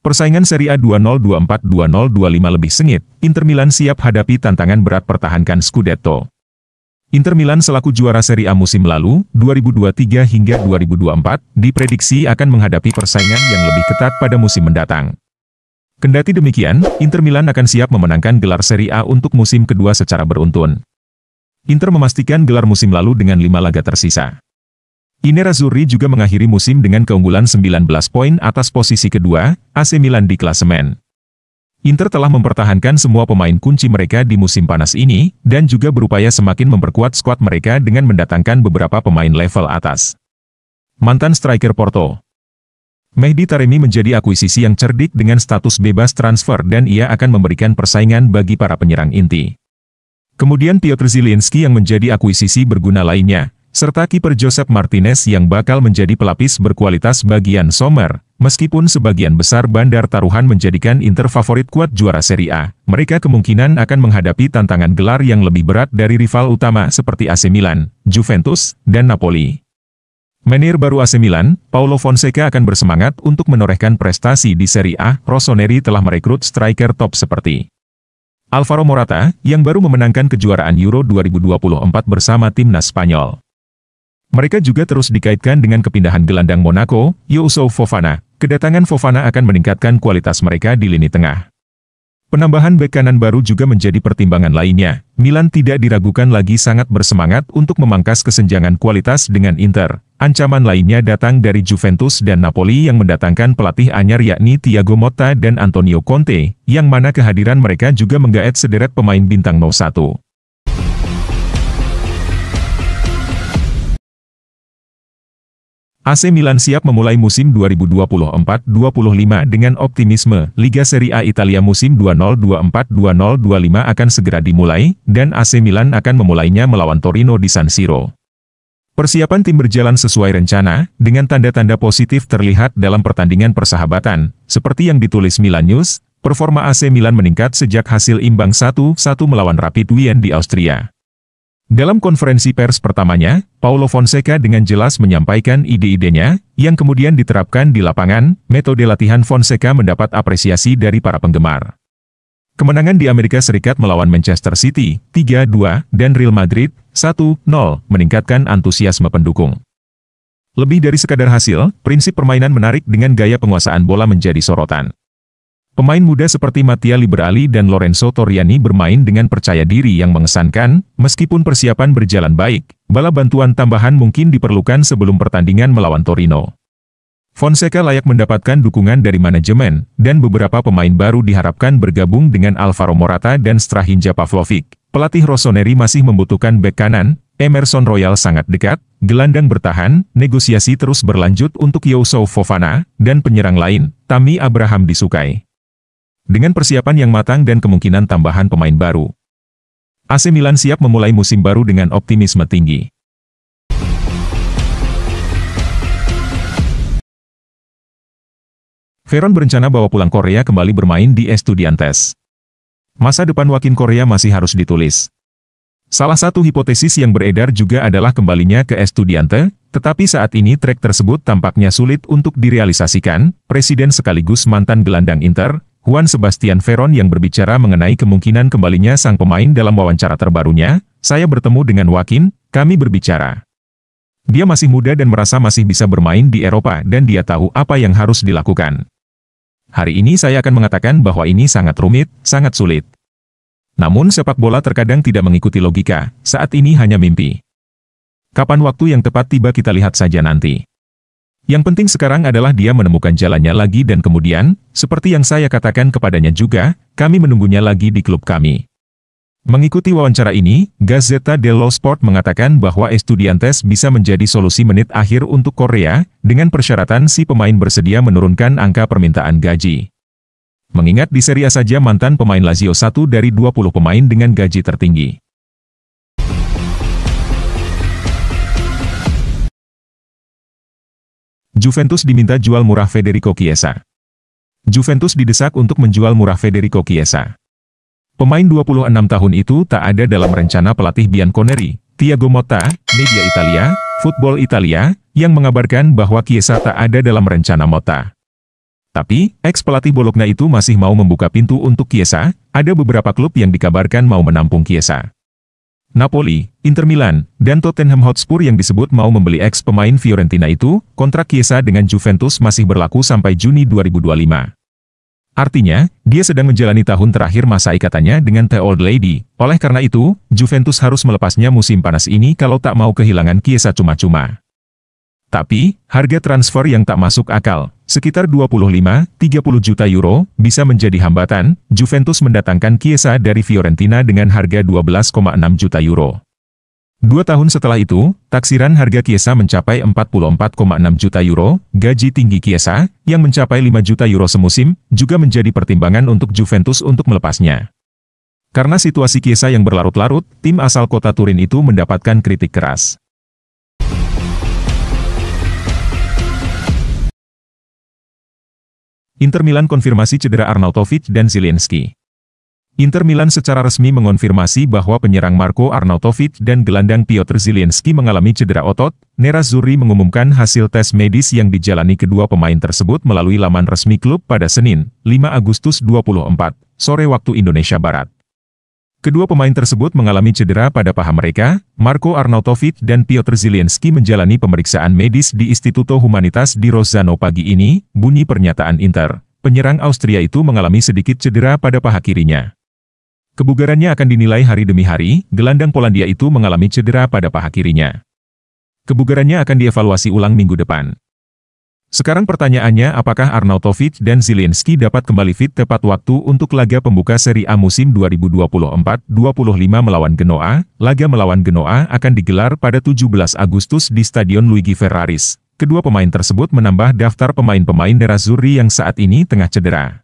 Persaingan Serie A 2024-2025 lebih sengit, Inter Milan siap hadapi tantangan berat pertahankan Scudetto. Inter Milan selaku juara Serie A musim lalu, 2023 hingga 2024, diprediksi akan menghadapi persaingan yang lebih ketat pada musim mendatang. Kendati demikian, Inter Milan akan siap memenangkan gelar Serie A untuk musim kedua secara beruntun. Inter memastikan gelar musim lalu dengan 5 laga tersisa. I Nerazzurri juga mengakhiri musim dengan keunggulan 19 poin atas posisi kedua, AC Milan di klasemen. Inter telah mempertahankan semua pemain kunci mereka di musim panas ini, dan juga berupaya semakin memperkuat skuad mereka dengan mendatangkan beberapa pemain level atas. Mantan striker Porto Mehdi Taremi menjadi akuisisi yang cerdik dengan status bebas transfer dan ia akan memberikan persaingan bagi para penyerang inti. Kemudian Piotr Zielinski yang menjadi akuisisi berguna lainnya, serta kiper Josep Martinez yang bakal menjadi pelapis berkualitas bagian Sommer. Meskipun sebagian besar bandar taruhan menjadikan Inter favorit kuat juara Serie A, mereka kemungkinan akan menghadapi tantangan gelar yang lebih berat dari rival utama seperti AC Milan, Juventus, dan Napoli. Manajer baru AC Milan, Paulo Fonseca akan bersemangat untuk menorehkan prestasi di Serie A. Rossoneri telah merekrut striker top seperti Alvaro Morata, yang baru memenangkan kejuaraan Euro 2024 bersama timnas Spanyol. Mereka juga terus dikaitkan dengan kepindahan gelandang Monaco, Youssouf Fofana. Kedatangan Fofana akan meningkatkan kualitas mereka di lini tengah. Penambahan bek kanan baru juga menjadi pertimbangan lainnya. Milan tidak diragukan lagi sangat bersemangat untuk memangkas kesenjangan kualitas dengan Inter. Ancaman lainnya datang dari Juventus dan Napoli yang mendatangkan pelatih anyar yakni Thiago Motta dan Antonio Conte, yang mana kehadiran mereka juga menggaet sederet pemain bintang 01. AC Milan siap memulai musim 2024-2025 dengan optimisme. Liga Serie A Italia musim 2024-2025 akan segera dimulai, dan AC Milan akan memulainya melawan Torino di San Siro. Persiapan tim berjalan sesuai rencana, dengan tanda-tanda positif terlihat dalam pertandingan persahabatan. Seperti yang ditulis Milan News, performa AC Milan meningkat sejak hasil imbang 1-1 melawan Rapid Wien di Austria. Dalam konferensi pers pertamanya, Paulo Fonseca dengan jelas menyampaikan ide-idenya, yang kemudian diterapkan di lapangan. Metode latihan Fonseca mendapat apresiasi dari para penggemar. Kemenangan di Amerika Serikat melawan Manchester City, 3-2, dan Real Madrid, 1-0, meningkatkan antusiasme pendukung. Lebih dari sekadar hasil, prinsip permainan menarik dengan gaya penguasaan bola menjadi sorotan. Pemain muda seperti Mattia Liberali dan Lorenzo Torriani bermain dengan percaya diri yang mengesankan. Meskipun persiapan berjalan baik, bala bantuan tambahan mungkin diperlukan sebelum pertandingan melawan Torino. Fonseca layak mendapatkan dukungan dari manajemen, dan beberapa pemain baru diharapkan bergabung dengan Alvaro Morata dan Strahinja Pavlovic. Pelatih Rossoneri masih membutuhkan bek kanan. Emerson Royal sangat dekat, gelandang bertahan, negosiasi terus berlanjut untuk Youssouf Fofana, dan penyerang lain, Tammy Abraham disukai. Dengan persiapan yang matang dan kemungkinan tambahan pemain baru, AC Milan siap memulai musim baru dengan optimisme tinggi. Veron berencana bawa pulang Korea kembali bermain di Estudiantes. Masa depan Wakin Korea masih harus ditulis. Salah satu hipotesis yang beredar juga adalah kembalinya ke Estudiantes, tetapi saat ini track tersebut tampaknya sulit untuk direalisasikan. Presiden sekaligus mantan gelandang Inter, Juan Sebastian Veron yang berbicara mengenai kemungkinan kembalinya sang pemain dalam wawancara terbarunya. Saya bertemu dengan Wakin, kami berbicara. Dia masih muda dan merasa masih bisa bermain di Eropa dan dia tahu apa yang harus dilakukan. Hari ini saya akan mengatakan bahwa ini sangat rumit, sangat sulit. Namun sepak bola terkadang tidak mengikuti logika, saat ini hanya mimpi. Kapan waktu yang tepat tiba kita lihat saja nanti. Yang penting sekarang adalah dia menemukan jalannya lagi dan kemudian, seperti yang saya katakan kepadanya juga, kami menunggunya lagi di klub kami. Mengikuti wawancara ini, Gazzetta dello Sport mengatakan bahwa Estudiantes bisa menjadi solusi menit akhir untuk Korea, dengan persyaratan si pemain bersedia menurunkan angka permintaan gaji. Mengingat di Serie A saja mantan pemain Lazio 1 dari 20 pemain dengan gaji tertinggi. Juventus diminta jual murah Federico Chiesa. Juventus didesak untuk menjual murah Federico Chiesa. Pemain 26 tahun itu tak ada dalam rencana pelatih Bianconeri. Thiago Motta, media Italia, Football Italia, yang mengabarkan bahwa Chiesa tak ada dalam rencana Motta. Tapi, ex-pelatih Bologna itu masih mau membuka pintu untuk Chiesa, ada beberapa klub yang dikabarkan mau menampung Chiesa. Napoli, Inter Milan, dan Tottenham Hotspur yang disebut mau membeli ex-pemain Fiorentina itu, kontrak Chiesa dengan Juventus masih berlaku sampai Juni 2025. Artinya, dia sedang menjalani tahun terakhir masa ikatannya dengan The Old Lady. Oleh karena itu, Juventus harus melepasnya musim panas ini kalau tak mau kehilangan Chiesa cuma-cuma. Tapi, harga transfer yang tak masuk akal, sekitar 25-30 juta euro, bisa menjadi hambatan. Juventus mendatangkan Chiesa dari Fiorentina dengan harga 12,6 juta euro. 2 tahun setelah itu, taksiran harga Chiesa mencapai 44,6 juta euro. Gaji tinggi Chiesa, yang mencapai 5 juta euro semusim, juga menjadi pertimbangan untuk Juventus untuk melepasnya. Karena situasi Chiesa yang berlarut-larut, tim asal kota Turin itu mendapatkan kritik keras. Inter Milan konfirmasi cedera Arnautovic dan Zielinski. Inter Milan secara resmi mengonfirmasi bahwa penyerang Marco Arnautovic dan gelandang Piotr Zielinski mengalami cedera otot. Nerazzurri mengumumkan hasil tes medis yang dijalani kedua pemain tersebut melalui laman resmi klub pada Senin, 5 Agustus 24, sore waktu Indonesia Barat. Kedua pemain tersebut mengalami cedera pada paha mereka. Marco Arnautovic dan Piotr Zielinski menjalani pemeriksaan medis di Istituto Humanitas di Rozzano pagi ini, bunyi pernyataan Inter. Penyerang Austria itu mengalami sedikit cedera pada paha kirinya. Kebugarannya akan dinilai hari demi hari. Gelandang Polandia itu mengalami cedera pada paha kirinya. Kebugarannya akan dievaluasi ulang minggu depan. Sekarang pertanyaannya, apakah Arnautovic dan Zielinski dapat kembali fit tepat waktu untuk laga pembuka Serie A musim 2024-25 melawan Genoa? Laga melawan Genoa akan digelar pada 17 Agustus di Stadion Luigi Ferraris. Kedua pemain tersebut menambah daftar pemain-pemain Nerazzurri yang saat ini tengah cedera.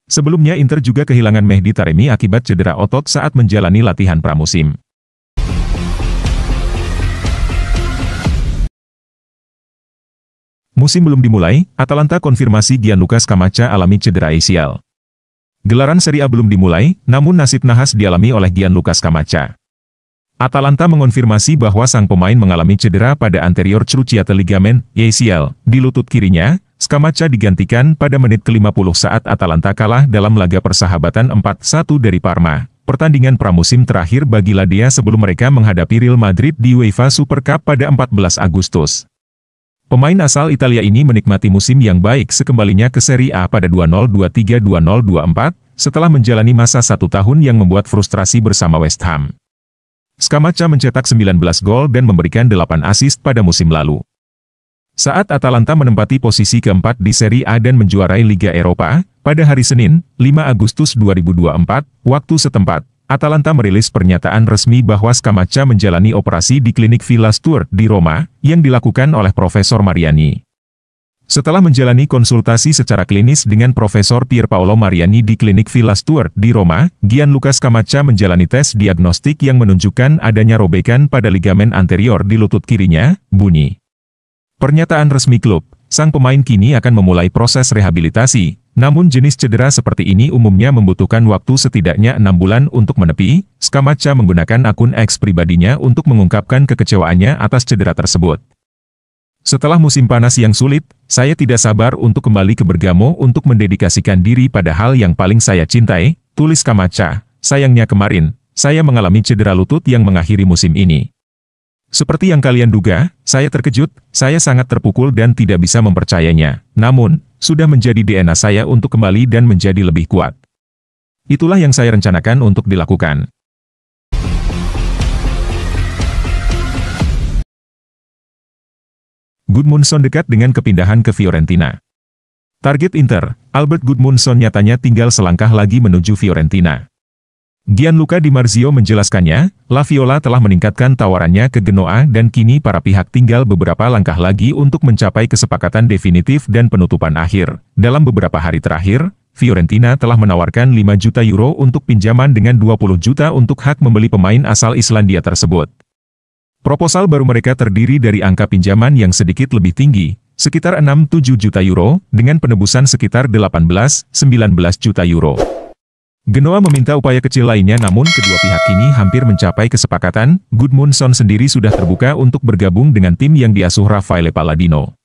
Sebelumnya Inter juga kehilangan Mehdi Taremi akibat cedera otot saat menjalani latihan pramusim. Musim belum dimulai, Atalanta konfirmasi Gianluca Scamacca alami cedera ACL. Gelaran Serie A belum dimulai, namun nasib nahas dialami oleh Gianluca Scamacca. Atalanta mengonfirmasi bahwa sang pemain mengalami cedera pada anterior cruciate ligament ACL di lutut kirinya. Scamacca digantikan pada menit ke-50 saat Atalanta kalah dalam laga persahabatan 4-1 dari Parma. Pertandingan pramusim terakhir bagi Ladea sebelum mereka menghadapi Real Madrid di UEFA Super Cup pada 14 Agustus. Pemain asal Italia ini menikmati musim yang baik sekembalinya ke Serie A pada 2023-2024, setelah menjalani masa 1 tahun yang membuat frustrasi bersama West Ham. Scamacca mencetak 19 gol dan memberikan 8 assist pada musim lalu. Saat Atalanta menempati posisi keempat di Serie A dan menjuarai Liga Eropa, pada hari Senin, 5 Agustus 2024, waktu setempat, Atalanta merilis pernyataan resmi bahwa Scamacca menjalani operasi di klinik Villa Stur di Roma, yang dilakukan oleh Profesor Mariani. Setelah menjalani konsultasi secara klinis dengan Profesor Pierpaolo Mariani di klinik Villa Stur di Roma, Gianluca Scamacca menjalani tes diagnostik yang menunjukkan adanya robekan pada ligamen anterior di lutut kirinya, bunyi. Pernyataan resmi klub, sang pemain kini akan memulai proses rehabilitasi, namun jenis cedera seperti ini umumnya membutuhkan waktu setidaknya 6 bulan untuk menepi. Scamacca menggunakan akun X pribadinya untuk mengungkapkan kekecewaannya atas cedera tersebut. Setelah musim panas yang sulit, saya tidak sabar untuk kembali ke Bergamo untuk mendedikasikan diri pada hal yang paling saya cintai, tulis Scamacca. Sayangnya kemarin, saya mengalami cedera lutut yang mengakhiri musim ini. Seperti yang kalian duga, saya terkejut, saya sangat terpukul dan tidak bisa mempercayainya. Namun, sudah menjadi DNA saya untuk kembali dan menjadi lebih kuat. Itulah yang saya rencanakan untuk dilakukan. Gudmundsson dekat dengan kepindahan ke Fiorentina. Target Inter, Albert Gudmundsson nyatanya tinggal selangkah lagi menuju Fiorentina. Gianluca Di Marzio menjelaskannya, La Viola telah meningkatkan tawarannya ke Genoa dan kini para pihak tinggal beberapa langkah lagi untuk mencapai kesepakatan definitif dan penutupan akhir. Dalam beberapa hari terakhir, Fiorentina telah menawarkan 5 juta euro untuk pinjaman dengan 20 juta untuk hak membeli pemain asal Islandia tersebut. Proposal baru mereka terdiri dari angka pinjaman yang sedikit lebih tinggi, sekitar 6-7 juta euro, dengan penebusan sekitar 18-19 juta euro. Genoa meminta upaya kecil lainnya namun kedua pihak kini hampir mencapai kesepakatan. Gudmundsson sendiri sudah terbuka untuk bergabung dengan tim yang diasuh Raffaele Palladino.